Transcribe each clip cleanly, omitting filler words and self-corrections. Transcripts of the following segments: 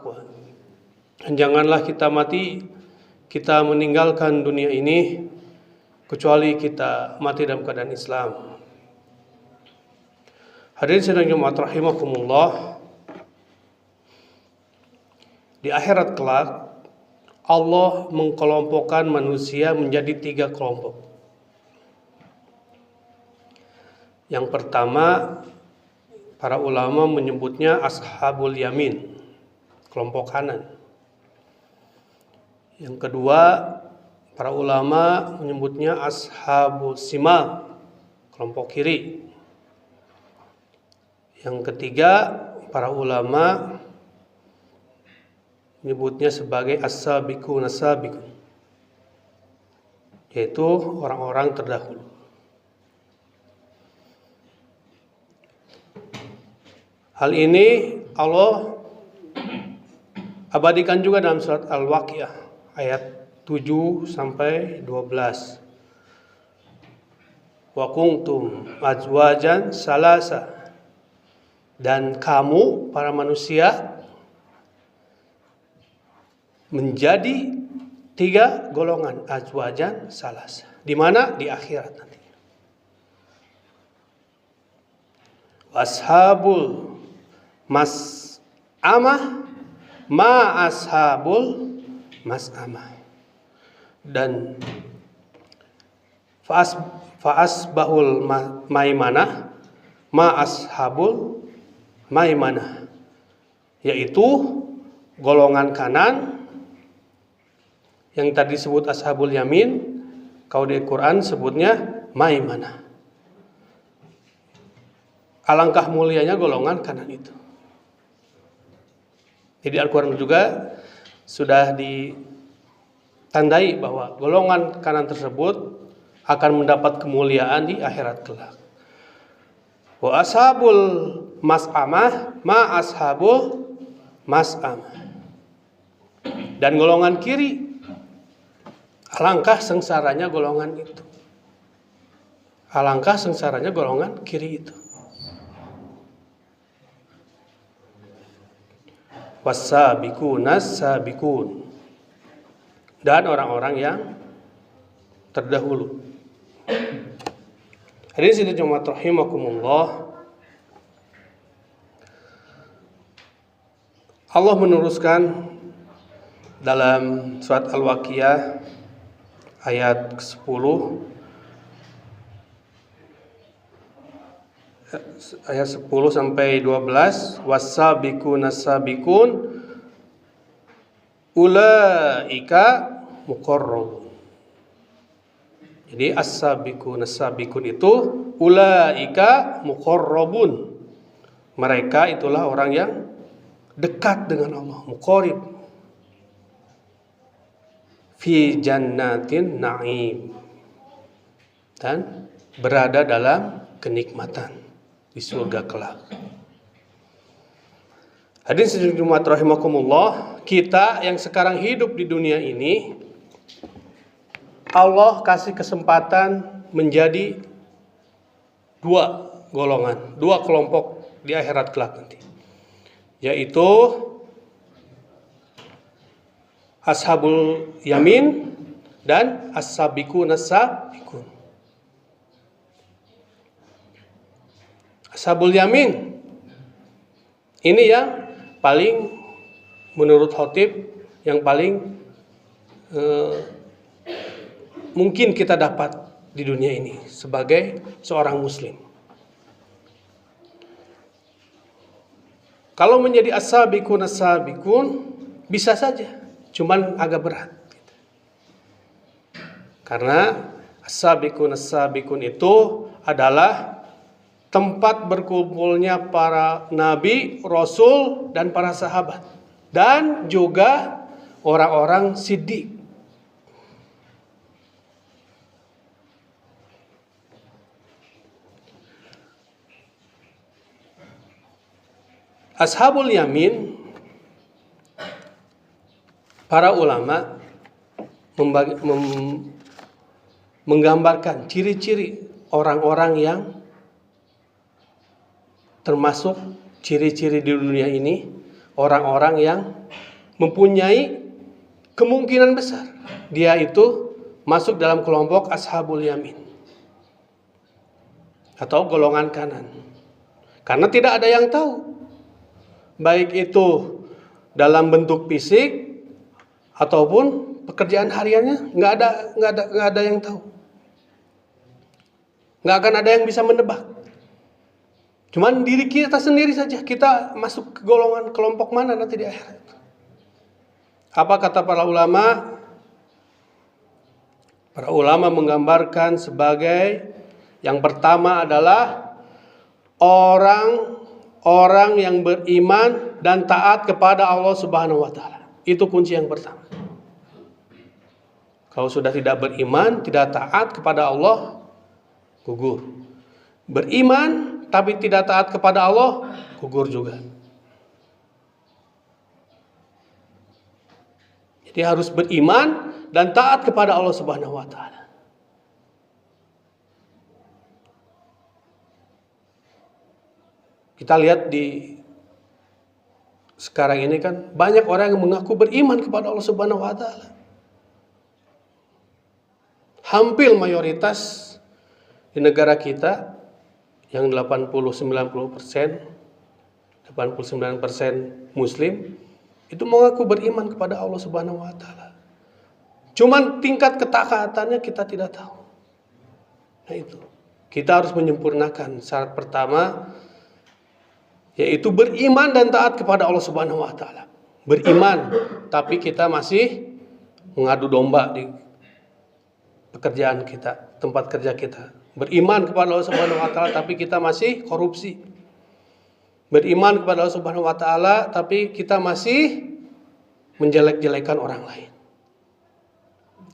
taqwa. Dan janganlah kita meninggalkan dunia ini kecuali kita mati dalam keadaan Islam. Hadirin sidang Jumat rahimakumullah, di akhirat kelak Allah mengkelompokkan manusia menjadi 3 kelompok. Yang pertama, para ulama menyebutnya ashabul yamin, kelompok kanan. Yang kedua, para ulama menyebutnya ashabul simal, kelompok kiri. Yang ketiga, para ulama menyebutnya sebagai as-sabiqun as-sabiqun, yaitu orang-orang terdahulu. Hal ini Allah abadikan juga dalam surat Al-Waqiah ayat 7 sampai 12. Wa kuntum azwajan salasa, dan kamu para manusia menjadi 3 golongan, azwajan salasa. Di mana? Di akhirat nanti. Ashabul mas'amah ma ashabul mas'amah, dan fa'asbahul maimanah ma ashabul maimanah, yaitu golongan kanan yang tadi disebut ashabul yamin, kalau di Quran sebutnya maimanah. Alangkah mulianya golongan kanan itu. Jadi Al-Quran juga sudah ditandai bahwa golongan kanan tersebut akan mendapat kemuliaan di akhirat kelak. Wa ashabul mas'amah ma ashabul mas'amah, dan golongan kiri, alangkah sengsaranya golongan itu. Alangkah sengsaranya golongan kiri itu. Was-sabiqunas sabiqun, dan orang-orang yang terdahulu. Hadirin sidang Jumat rahimakumullah, Allah meneruskan dalam surat Al-Waqiah ayat ke-10, ayat 10 sampai 12, was-sabiqunas sabiqun ulaika muqarrabun. Jadi as-sabiqunas sabiqun itu ulaika muqarrabun, mereka itulah orang yang dekat dengan Allah, muqarrib, fi jannatin na'im, dan berada dalam kenikmatan di surga kelak. Hadirin sidang Jumat rahimakumullah, kita yang sekarang hidup di dunia ini, Allah kasih kesempatan menjadi 2 golongan, 2 kelompok di akhirat kelak nanti, yaitu ashabul yamin dan as-sabiqun as-sabiqun. Ashabul yamin ini yang paling, menurut khotib, yang paling mungkin kita dapat di dunia ini sebagai seorang muslim. Kalau menjadi as-sabiqun as-sabiqun bisa saja, cuman agak berat. Karena as-sabiqun as-sabiqun itu adalah tempat berkumpulnya para nabi, rasul, dan para sahabat, dan juga orang-orang siddiq. Ashabul yamin, para ulama menggambarkan ciri-ciri orang-orang yang termasuk ciri-ciri di dunia ini, orang-orang yang mempunyai kemungkinan besar dia itu masuk dalam kelompok ashabul yamin atau golongan kanan. Karena tidak ada yang tahu, baik itu dalam bentuk fisik ataupun pekerjaan hariannya, nggak ada yang tahu. Nggak akan ada yang bisa menebak. Cuman diri kita sendiri saja, kita masuk ke golongan kelompok mana nanti di akhirat. Apa kata para ulama? Para ulama menggambarkan sebagai yang pertama adalah orang yang beriman dan taat kepada Allah Subhanahu wa taala. Itu kunci yang pertama. Kalau sudah tidak beriman, tidak taat kepada Allah, gugur. Beriman tapi tidak taat kepada Allah, gugur juga. Jadi harus beriman dan taat kepada Allah Subhanahu wa taala. Kita lihat di sekarang ini kan banyak orang yang mengaku beriman kepada Allah Subhanahu wa taala. Hampir mayoritas di negara kita yang 89% muslim itu mengaku beriman kepada Allah Subhanahu wa taala. Cuman tingkat ketaatannya kita tidak tahu. Nah itu. Kita harus menyempurnakan syarat pertama, yaitu beriman dan taat kepada Allah Subhanahu wa taala. Beriman, tapi kita masih mengadu domba di pekerjaan kita, tempat kerja kita. Beriman kepada Allah Subhanahu wa taala tapi kita masih korupsi. Beriman kepada Allah Subhanahu wa taala tapi kita masih menjelek-jelekan orang lain.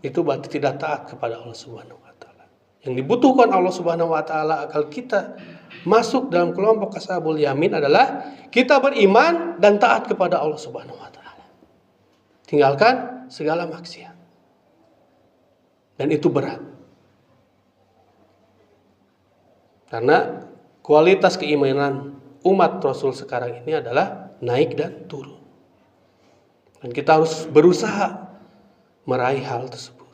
Itu berarti tidak taat kepada Allah Subhanahu wa taala. Yang dibutuhkan Allah Subhanahu wa taala agar kita masuk dalam kelompok ashabul yamin adalah kita beriman dan taat kepada Allah Subhanahu wa taala. Tinggalkan segala maksiat. Dan itu berat. Karena kualitas keimanan umat Rasul sekarang ini adalah naik dan turun. Dan kita harus berusaha meraih hal tersebut.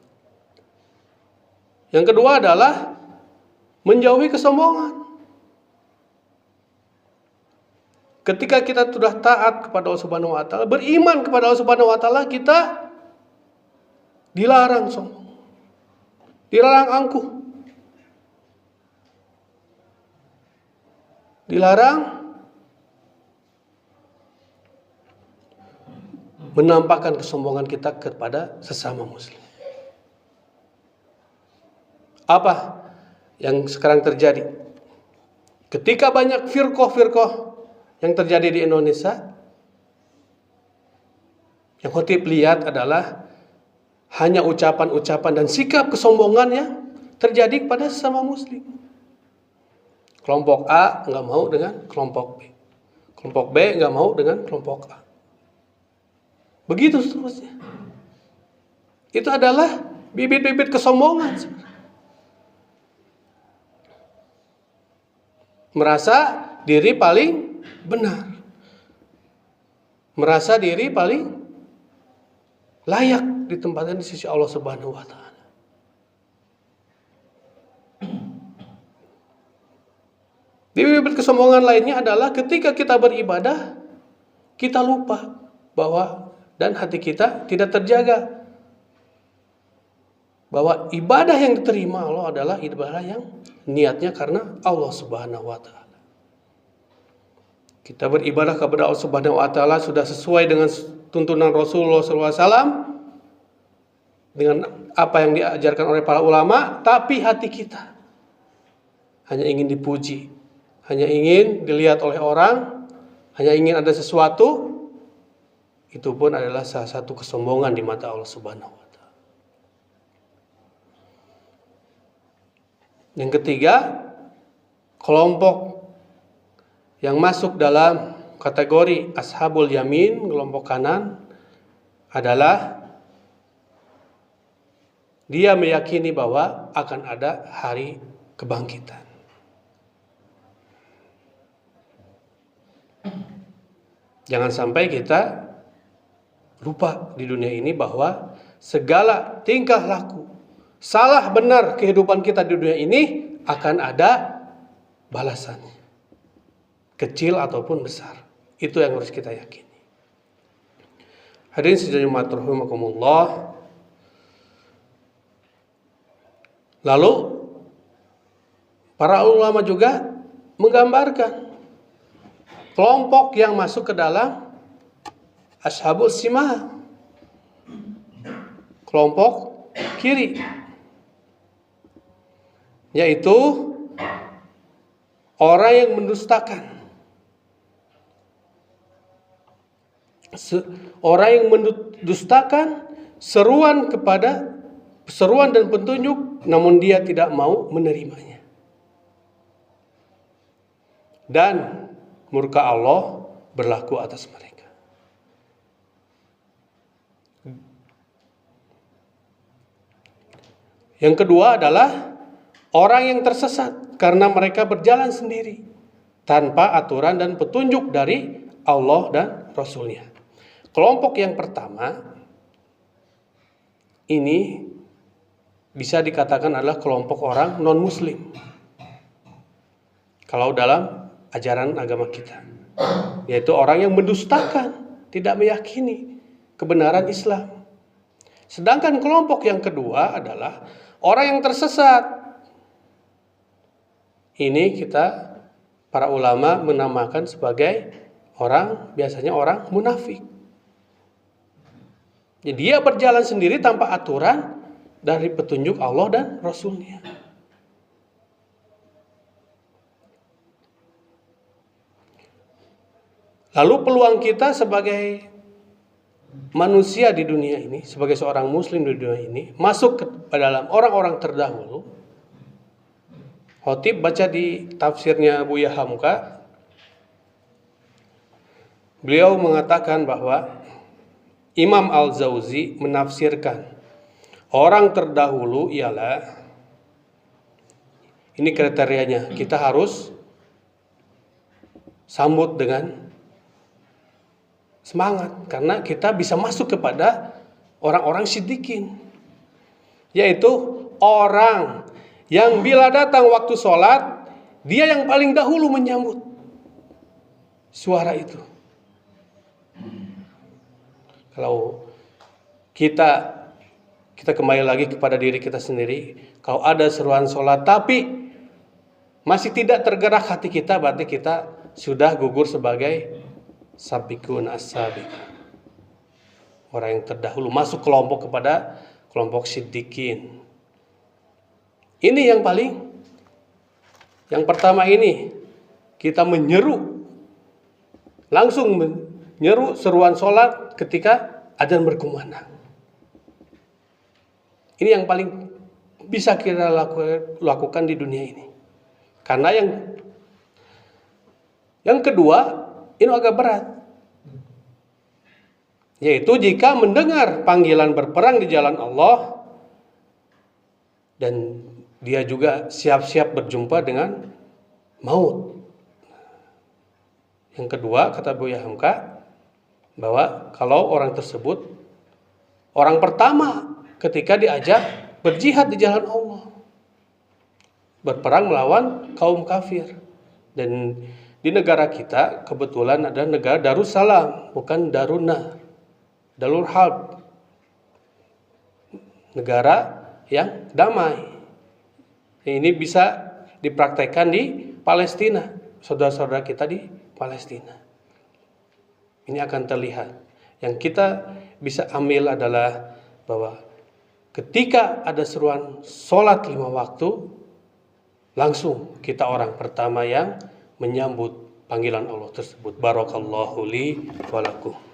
Yang kedua adalah menjauhi kesombongan. Ketika kita sudah taat kepada Allah Subhanahu wa taala, beriman kepada Allah Subhanahu wa taala, kita dilarang sombong. Dilarang angkuh. Dilarang menampakkan kesombongan kita kepada sesama muslim. Apa yang sekarang terjadi? Ketika banyak firqah-firqah yang terjadi di Indonesia, yang khotib lihat adalah hanya ucapan-ucapan dan sikap kesombongan yang terjadi kepada sesama muslim. Kelompok A nggak mau dengan kelompok B. Kelompok B nggak mau dengan kelompok A. Begitu seterusnya. Itu adalah bibit-bibit kesombongan sebenarnya. Merasa diri paling benar. Merasa diri paling layak ditempatkan di sisi Allah Subhanahu wa taala. Bibit kesombongan lainnya adalah ketika kita beribadah, kita lupa bahwa dan hati kita tidak terjaga bahwa ibadah yang diterima Allah adalah ibadah yang niatnya karena Allah Subhanahu wa taala. Kita beribadah kepada Allah Subhanahu wa taala sudah sesuai dengan tuntunan Rasulullah SAW, dengan apa yang diajarkan oleh para ulama, tapi hati kita hanya ingin dipuji, hanya ingin dilihat oleh orang, hanya ingin ada sesuatu, itu pun adalah salah satu kesombongan di mata Allah Subhanahu wa taala. Yang ketiga, kelompok yang masuk dalam kategori ashabul yamin, kelompok kanan, adalah dia meyakini bahwa akan ada hari kebangkitan. Jangan sampai kita lupa di dunia ini bahwa segala tingkah laku, salah benar kehidupan kita di dunia ini akan ada balasannya, kecil ataupun besar. Itu yang harus kita yakini. Hadirin sekalian rahimakumullah. Lalu para ulama juga menggambarkan kelompok yang masuk ke dalam ashabul shimah, kelompok kiri, yaitu orang yang mendustakan, seruan dan petunjuk, namun dia tidak mau menerimanya. Dan murka Allah berlaku atas mereka. Yang kedua adalah orang yang tersesat karena mereka berjalan sendiri tanpa aturan dan petunjuk dari Allah dan Rasul-Nya. Kelompok yang pertama ini bisa dikatakan adalah kelompok orang non-muslim kalau dalam ajaran agama kita, yaitu orang yang mendustakan, tidak meyakini kebenaran Islam. Sedangkan kelompok yang kedua adalah orang yang tersesat. Ini kita para ulama menamakan sebagai biasanya orang munafik. Jadi dia berjalan sendiri tanpa aturan dari petunjuk Allah dan Rasul-Nya. Lalu peluang kita sebagai manusia di dunia ini, sebagai seorang muslim di dunia ini, masuk ke dalam orang-orang terdahulu. Khatib baca di tafsirnya Buya Hamka, beliau mengatakan bahwa Imam Al-Jauzi menafsirkan orang terdahulu ialah, ini kriterianya, kita harus sambut dengan semangat, karena kita bisa masuk kepada orang-orang siddiqin, yaitu orang yang bila datang waktu sholat, dia yang paling dahulu menyambut suara itu. Kalau kita kembali lagi kepada diri kita sendiri, kalau ada seruan sholat tapi masih tidak tergerak hati kita, berarti kita sudah gugur sebagai sabiqun as-sabiq, orang yang terdahulu, masuk kepada kelompok siddiqin. Ini yang pertama ini kita langsung menyeru seruan sholat ketika adzan berkumandang. Ini yang paling bisa kita lakukan di dunia ini. Karena yang kedua ini agak berat, yaitu jika mendengar panggilan berperang di jalan Allah dan dia juga siap-siap berjumpa dengan maut. Yang kedua, kata Buya Hamka, bahwa kalau orang tersebut orang pertama ketika diajak berjihad di jalan Allah, berperang melawan kaum kafir. Dan di negara kita kebetulan ada negara Darussalam, bukan Daruna, Darul Harb, negara yang damai. Ini bisa dipraktekkan di Palestina, saudara-saudara kita di Palestina. Ini akan terlihat. Yang kita bisa ambil adalah bahwa ketika ada seruan sholat 5 waktu, langsung kita orang pertama yang menyambut panggilan Allah tersebut. Barakallahu li wa lakum.